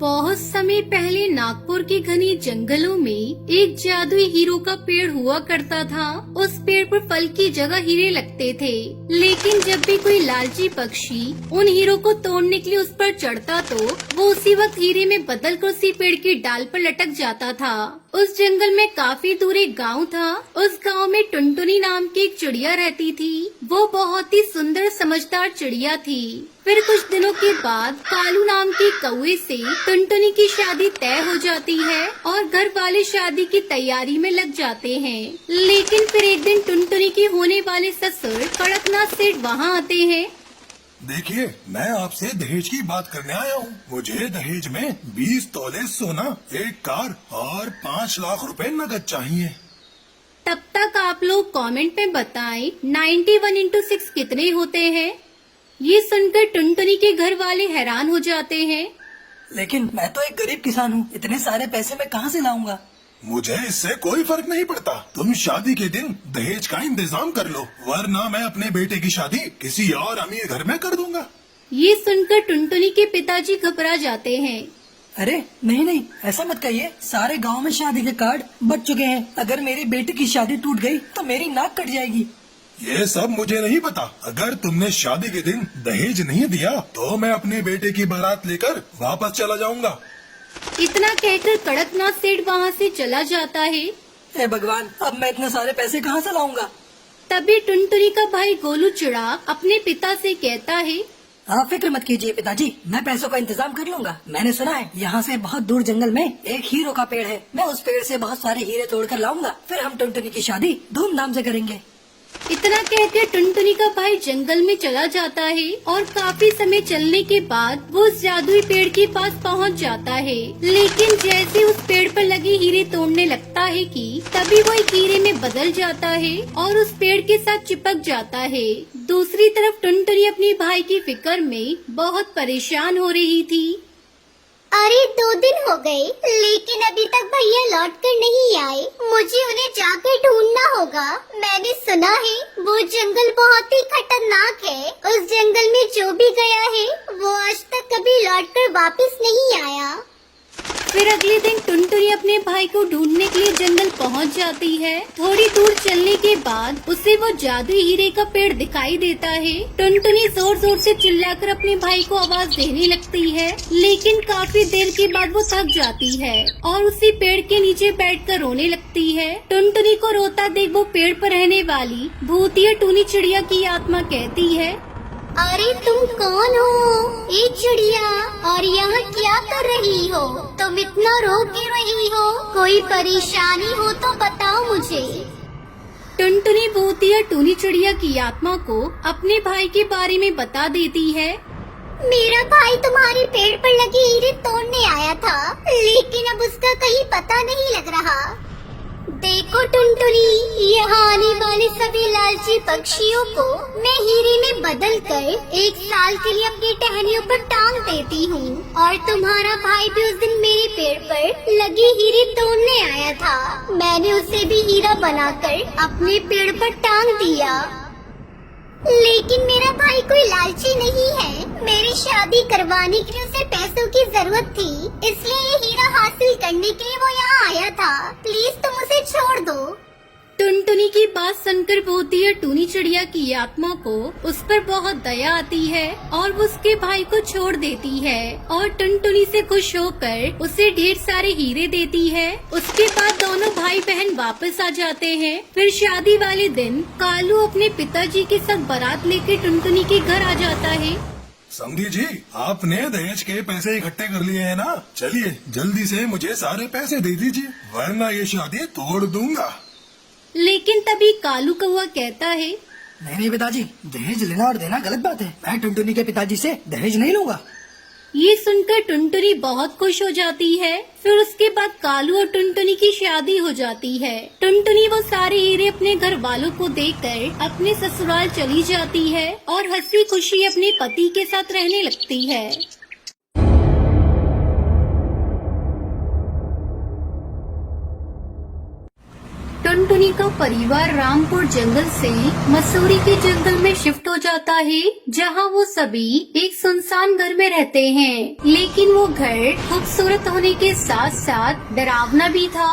बहुत समय पहले नागपुर के घने जंगलों में एक जादुई हीरो का पेड़ हुआ करता था। उस पेड़ पर फल की जगह हीरे लगते थे, लेकिन जब भी कोई लालची पक्षी उन हीरो को तोड़ने के लिए उस पर चढ़ता तो वो उसी वक्त हीरे में बदल कर उसी पेड़ की डाल पर लटक जाता था। उस जंगल में काफी दूर एक गाँव था। उस गाँव में टुनटुनी नाम की एक चिड़िया रहती थी। वो बहुत ही सुंदर समझदार चिड़िया थी। फिर कुछ दिनों के बाद कालू नाम के कौवे से टुनटुनी की शादी तय हो जाती है और घर वाले शादी की तैयारी में लग जाते हैं। लेकिन फिर एक दिन टुनटुनी के होने वाले ससुर कड़कनाथ सेठ वहाँ आते हैं। देखिए, मैं आपसे दहेज की बात करने आया हूँ। मुझे दहेज में 20 तोले सोना, एक कार और 5 लाख रुपए नकद चाहिए। तब तक आप लोग कमेंट में बताएं 91 इंटू 6 कितने होते हैं। ये सुनकर टुनटुनी के घर वाले हैरान हो जाते हैं। लेकिन मैं तो एक गरीब किसान हूँ, इतने सारे पैसे मैं कहाँ से लाऊंगा? मुझे इससे कोई फर्क नहीं पड़ता। तुम शादी के दिन दहेज का इंतजाम कर लो, वरना मैं अपने बेटे की शादी किसी और अमीर घर में कर दूंगा। ये सुनकर टुनटुनी के पिताजी घबरा जाते हैं। अरे नहीं नहीं, ऐसा मत कहिए। सारे गांव में शादी के कार्ड बच चुके हैं। अगर मेरी बेटी की शादी टूट गई तो मेरी नाक कट जाएगी। ये सब मुझे नहीं पता। अगर तुमने शादी के दिन दहेज नहीं दिया तो मैं अपने बेटे की बारात लेकर वापस चला जाऊंगा। इतना कहकर कड़कनाथ सेठ वहाँ से चला जाता है। हे भगवान, अब मैं इतने सारे पैसे कहाँ से लाऊंगा? तभी टुनटुनी का भाई गोलू चिड़ाग अपने पिता से कहता है, आप फिक्र मत कीजिए पिताजी, मैं पैसों का इंतजाम कर लूंगा। मैंने सुना है यहाँ से बहुत दूर जंगल में एक हीरो का पेड़ है। मैं उस पेड़ से बहुत सारे हीरे तोड़ कर लाऊंगा, फिर हम टुनटुनी की शादी धूमधाम से करेंगे। इतना कहकर टुनटुनी का भाई जंगल में चला जाता है और काफी समय चलने के बाद वो उस जादुई पेड़ के पास पहुंच जाता है। लेकिन जैसे उस पेड़ पर लगे हीरे तोड़ने लगता है कि तभी वो एक हीरे में बदल जाता है और उस पेड़ के साथ चिपक जाता है। दूसरी तरफ टुनटुनी अपने भाई की फिक्र में बहुत परेशान हो रही थी। अरे 2 दिन हो गए, लेकिन अभी तक भैया लौट कर नहीं आए। मुझे उन्हें जाकर ढूंढना होगा। मैंने सुना है वो जंगल बहुत ही खतरनाक है। उस जंगल में जो भी गया है वो आज तक कभी लौट कर वापिस नहीं आया। फिर अगले दिन टुनटुनी अपने भाई को ढूंढने के लिए जंगल पहुंच जाती है। थोड़ी दूर चलने के बाद उसे वो जादुई हीरे का पेड़ दिखाई देता है। टुनटुनी जोर जोर से चिल्लाकर अपने भाई को आवाज देने लगती है, लेकिन काफी देर के बाद वो थक जाती है और उसी पेड़ के नीचे बैठकर रोने लगती है। टुनटुनी को रोता देख वो पेड़ पर रहने वाली भूतिया टूनी चिड़िया की आत्मा कहती है, अरे तुम कौन हो? ये चिड़िया, और यहाँ क्या कर रही हो? तुम इतना रो क्यों रही हो? कोई परेशानी हो तो बताओ मुझे। टुनटुनी भूतिया टूनी चिड़िया की आत्मा को अपने भाई के बारे में बता देती है। मेरा भाई तुम्हारे पेड़ पर लगे हीरे तोड़ने आया था, लेकिन अब उसका कहीं पता नहीं लग रहा। देखो टुनटुनी, यहाँ आने वाले सभी लालची पक्षियों को मैं हीरे में बदल कर 1 साल के लिए अपनी टहनियों पर टांग देती हूँ। और तुम्हारा भाई भी उस दिन मेरे पेड़ पर लगे हीरे तोड़ने आया था। मैंने उसे भी हीरा बनाकर अपने पेड़ पर टांग दिया। लेकिन मेरा भाई कोई लालची नहीं है। मेरी शादी करवाने के लिए उसे पैसों की जरूरत थी, इसलिए ये हीरा हासिल करने के लिए वो यहाँ आया था। प्लीज तुम उसे छोड़ दो। टुनटुनी की बात सुनकर भूतिया टूनी चिड़िया की आत्मा को उस पर बहुत दया आती है और वो उसके भाई को छोड़ देती है और टुनटुनी से खुश होकर उसे ढेर सारे हीरे देती है। उसके बाद दोनों भाई बहन वापस आ जाते हैं। फिर शादी वाले दिन कालू अपने पिताजी के साथ बारात लेकर टुनटुनी के घर आ जाता है। समधी जी, आपने दहेज के पैसे इकट्ठे कर लिए हैं ना? चलिए जल्दी से मुझे सारे पैसे दे दीजिए, वरना ये शादी तोड़ दूंगा। लेकिन तभी कालू कौवा कहता है, नहीं पिताजी, दहेज लेना और देना गलत बात है। मैं टुनटुनी के पिताजी से दहेज नहीं लूंगा। ये सुनकर टुनटुनी बहुत खुश हो जाती है। फिर उसके बाद कालू और टुनटुनी की शादी हो जाती है। टुनटुनी वो सारे हीरे अपने घर वालों को देकर अपने ससुराल चली जाती है और हंसी खुशी अपने पति के साथ रहने लगती है। टुनटुनी का परिवार रामपुर जंगल से मसूरी के जंगल में शिफ्ट हो जाता है, जहां वो सभी एक सुनसान घर में रहते हैं। लेकिन वो घर खूबसूरत होने के साथ साथ डरावना भी था।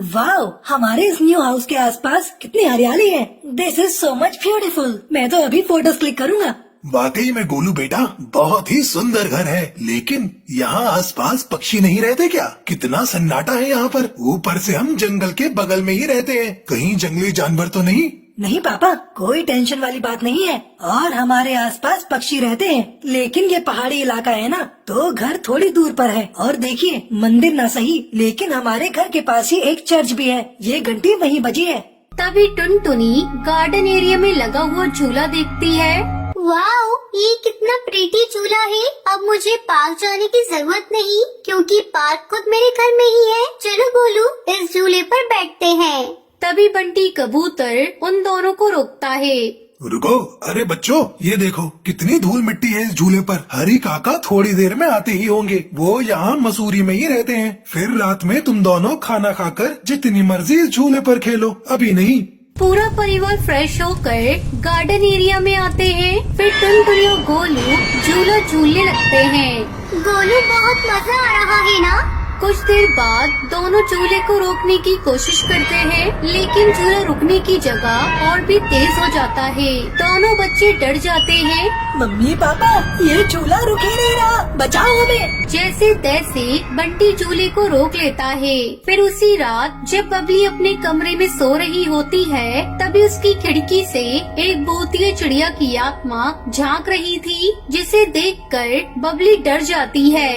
वाओ, हमारे इस न्यू हाउस के आसपास कितनी हरियाली है। This is so much beautiful. मैं तो अभी फोटोज क्लिक करूंगा। वाकई में गोलू बेटा, बहुत ही सुंदर घर है, लेकिन यहाँ आसपास पक्षी नहीं रहते क्या? कितना सन्नाटा है यहाँ पर। ऊपर से हम जंगल के बगल में ही रहते हैं, कहीं जंगली जानवर तो नहीं? नहीं पापा, कोई टेंशन वाली बात नहीं है। और हमारे आसपास पक्षी रहते हैं, लेकिन ये पहाड़ी इलाका है ना, तो घर थोड़ी दूर पर है। और देखिए, मंदिर ना सही, लेकिन हमारे घर के पास ही एक चर्च भी है। ये घंटी वहीं बजी है। तभी टुनटुनी गार्डन एरिया में लगा हुआ झूला देखती है। वाओ, ये कितना प्रीटी झूला है। अब मुझे पार्क जाने की जरूरत नहीं, क्योंकि पार्क खुद मेरे घर में ही है। चलो गोलू, इस झूले पर बैठते हैं। तभी बंटी कबूतर उन दोनों को रोकता है। रुको, अरे बच्चों, ये देखो कितनी धूल मिट्टी है इस झूले पर। हरी काका थोड़ी देर में आते ही होंगे। वो यहाँ मसूरी में ही रहते हैं। फिर रात में तुम दोनों खाना खाकर जितनी मर्जी इस झूले पर खेलो, अभी नहीं। पूरा परिवार फ्रेश होकर गार्डन एरिया में आते हैं। फिर टुनटुनी और गोलू झूला झूलने लगते हैं। गोलू, बहुत मजा आ रहा है ना? कुछ देर बाद दोनों झूले को रोकने की कोशिश करते हैं, लेकिन झूला रुकने की जगह और भी तेज हो जाता है। दोनों बच्चे डर जाते हैं। मम्मी पापा, ये झूला रुक ही नहीं रहा, बचाओ हमें। जैसे तैसे बंटी झूले को रोक लेता है। फिर उसी रात जब बबली अपने कमरे में सो रही होती है, तभी उसकी खिड़की से एक भूतिया चिड़िया की आत्मा झांक रही थी, जिसे देखकर बबली डर जाती है।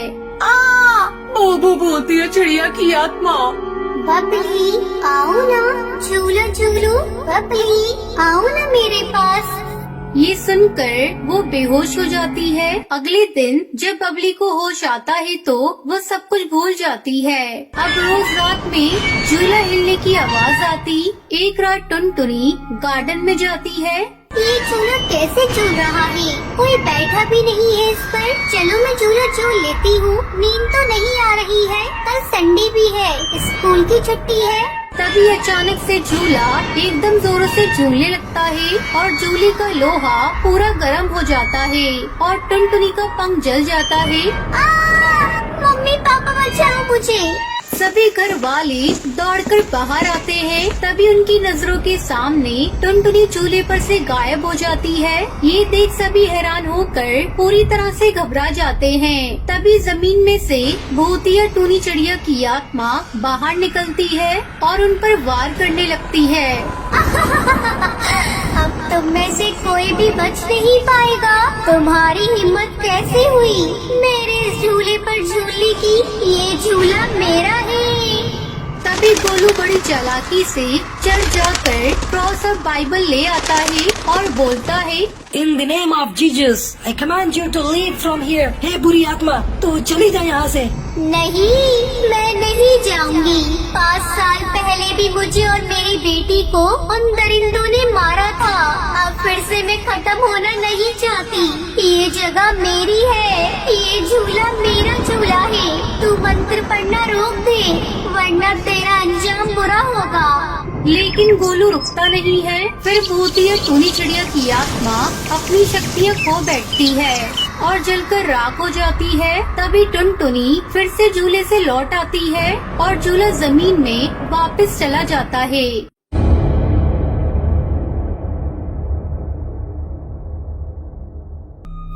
वो भूतिया चिड़िया की आत्मा। बबली, आओ ना, झूला झूलो। बबली, आओ ना मेरे पास। ये सुनकर वो बेहोश हो जाती है। अगले दिन जब बबली को होश आता है तो वो सब कुछ भूल जाती है। अब रोज रात में झूला हिलने की आवाज आती। एक रात टुनटुनी गार्डन में जाती है। ये झूला कैसे झूल रहा है? कोई बैठा भी नहीं है इस पर। चलो मैं झूला झूल लेती हूँ। नींद तो नहीं आ रही है। कल संडे भी है, स्कूल की छुट्टी है। तभी अचानक से झूला एकदम जोरों से झूलने लगता है और झूले का लोहा पूरा गर्म हो जाता है और टुनटुनी का पंख जल जाता है। मम्मी पापा, बचाओ मुझे। सभी घर वाले दौड़कर बाहर आते हैं। तभी उनकी नजरों के सामने टुनटुनी झूले पर से गायब हो जाती है। ये देख सभी हैरान होकर पूरी तरह से घबरा जाते हैं। तभी जमीन में से भूतिया टूनी चिड़िया की आत्मा बाहर निकलती है और उन पर वार करने लगती है। अब तुम में से कोई भी बच नहीं पाएगा। तुम्हारी हिम्मत कैसे हुई मेरे इस झूले पर झूलने की? ये झूला मेरा है। तभी गोलू बड़ी चालाकी से चढ़ जाकर क्रॉस और बाइबल ले आता है और बोलता है, in the name of Jesus I command you to leave from here. हे बुरी आत्मा, तू चली जा यहाँ से। नहीं, मैं नहीं जाऊंगी। 5 साल पहले भी मुझे और मेरी बेटी को उन दरिंदों ने मारा था। अब फिर से मैं खत्म होना नहीं चाहती। ये जगह मेरी है, ये झूला मेरा झूला है। तू मंत्र पढ़ना रोक दे, वरना तेरा अंजाम बुरा होगा। लेकिन गोलू रुकता नहीं है। फिर भूतिया टूनी चिड़िया की आत्मा अपनी शक्तियाँ खो बैठती है और जलकर राख हो जाती है। तभी टुनटुनी फिर से झूले से लौट आती है और झूला जमीन में वापस चला जाता है।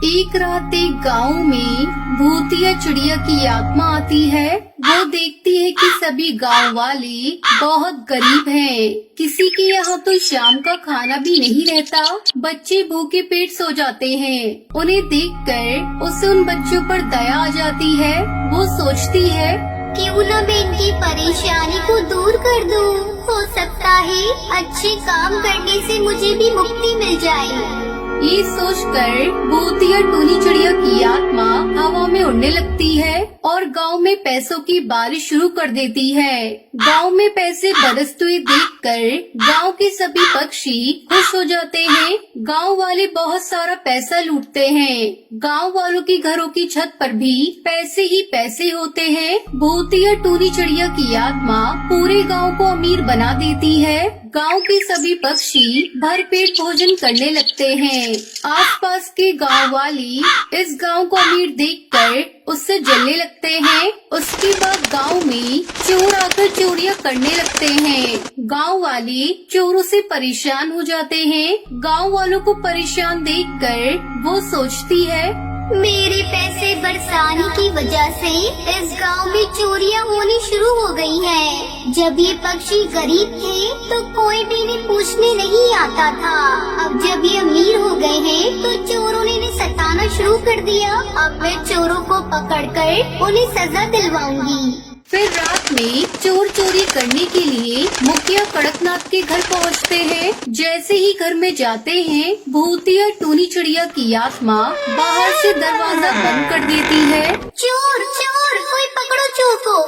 एक रात एक गांव में भूतिया चिड़िया की आत्मा आती है। वो देखती है कि सभी गांव वाले बहुत गरीब हैं। किसी के यहाँ तो शाम का खाना भी नहीं रहता। बच्चे भूखे पेट सो जाते हैं। उन्हें देखकर उसे उन बच्चों पर दया आ जाती है। वो सोचती है, क्यों न मैं इनकी परेशानी को दूर कर दूं। हो सकता है अच्छे काम करने से मुझे भी मुक्ति मिल जाए। ये सोचकर भूतिया टूनी चिड़िया की आत्मा हवा में उड़ने लगती है और गांव में पैसों की बारिश शुरू कर देती है। गांव में पैसे बरसते हुए देखकर गांव के सभी पक्षी खुश हो जाते हैं। गांव वाले बहुत सारा पैसा लूटते हैं। गांव वालों की घरों की छत पर भी पैसे ही पैसे होते हैं। भूतिया टूनी चिड़िया की आत्मा पूरे गांव को अमीर बना देती है। गांव के सभी पक्षी भरपेट भोजन करने लगते हैं। आसपास के गांव वाली इस गांव को अमीर देखकर उससे जलने लगते हैं। उसके बाद गांव में चोर आकर चोरियां करने लगते हैं। गांव वाले चोरों से परेशान हो जाते हैं। गांव वालों को परेशान देखकर वो सोचती है, मेरे पैसे बरसाने की वजह से इस गांव में चोरियां होनी शुरू हो गई हैं। जब ये पक्षी गरीब थे तो कोई भी इन्हें पूछने नहीं आता था। अब जब ये अमीर हो गए हैं तो चोरों ने इन्हें सताना शुरू कर दिया। अब मैं चोरों को पकड़कर उन्हें सजा दिलवाऊंगी। फिर रात में चोर चोरी करने के लिए मुखिया कड़कनाथ के घर पहुंचते हैं। जैसे ही घर में जाते हैं, भूतिया टूनी चिड़िया की आत्मा बाहर से दरवाजा बंद कर देती है। चोर चोर, कोई पकड़ो चोर को।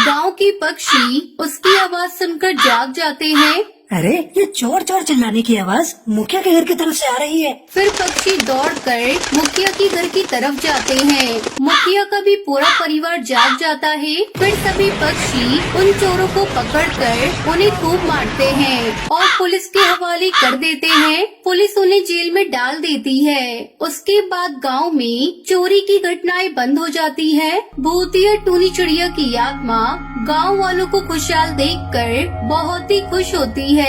गांव के पक्षी उसकी आवाज सुनकर जाग जाते हैं। अरे ये चोर चोर चिल्लाने की आवाज मुखिया के घर की तरफ से आ रही है। फिर पक्षी दौड़कर मुखिया के घर की तरफ जाते हैं। मुखिया का भी पूरा परिवार जाग जाता है। फिर सभी पक्षी उन चोरों को पकड़कर उन्हें खूब मारते हैं और पुलिस के हवाले कर देते हैं। पुलिस उन्हें जेल में डाल देती है। उसके बाद गांव में चोरी की घटनाएं बंद हो जाती है। भूतिया टूनी चिड़िया की आत्मा गांव वालों को खुशहाल देखकर बहुत ही खुश होती है।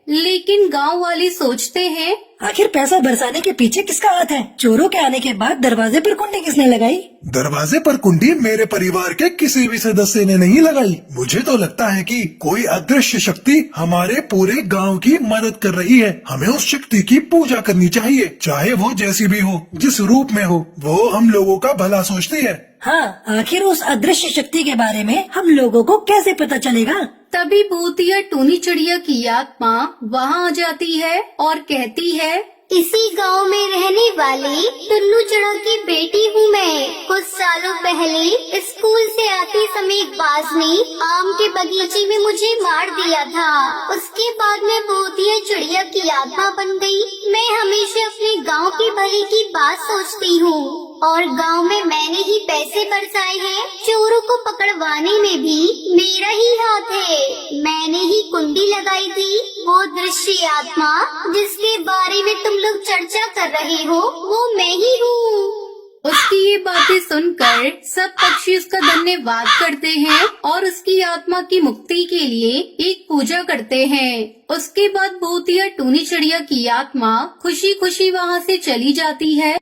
लेकिन गांव वाले सोचते हैं, आखिर पैसा बरसाने के पीछे किसका हाथ है? चोरों के आने के बाद दरवाजे पर कुंडी किसने लगाई? दरवाजे पर कुंडी मेरे परिवार के किसी भी सदस्य ने नहीं लगाई। मुझे तो लगता है कि कोई अदृश्य शक्ति हमारे पूरे गांव की मदद कर रही है। हमें उस शक्ति की पूजा करनी चाहिए, चाहे वो जैसी भी हो, जिस रूप में हो। वो हम लोगों का भला सोचती है। हाँ, आखिर उस अदृश्य शक्ति के बारे में हम लोगों को कैसे पता चलेगा? तभी भूतिया टूनी चिड़िया की आत्मा वहाँ आ जाती है और कहती है, इसी गांव में रहने वाली टुन्नू चिड़ा की बेटी हूँ मैं। कुछ सालों पहले स्कूल से आते समय एक बाज ने आम के बगीचे में मुझे मार दिया था। उसके बाद मैं भूतिया चिड़िया की आत्मा बन गई। मैं हमेशा अपने गांव के भले की बात सोचती हूँ और गांव में मैंने ही पैसे बरसाए हैं। चोरों को पकड़वाने में भी मेरा ही हाथ है। मैंने ही कुंडी लगाई थी। वो दृश्य आत्मा जिसके बारे में तुम लोग चर्चा कर रहे हो, वो मैं ही हूँ। उसकी ये बातें सुनकर सब पक्षी उसका धन्यवाद करते हैं और उसकी आत्मा की मुक्ति के लिए एक पूजा करते हैं। उसके बाद भूतिया टूनी चिड़िया की आत्मा खुशी खुशी वहाँ से चली जाती है।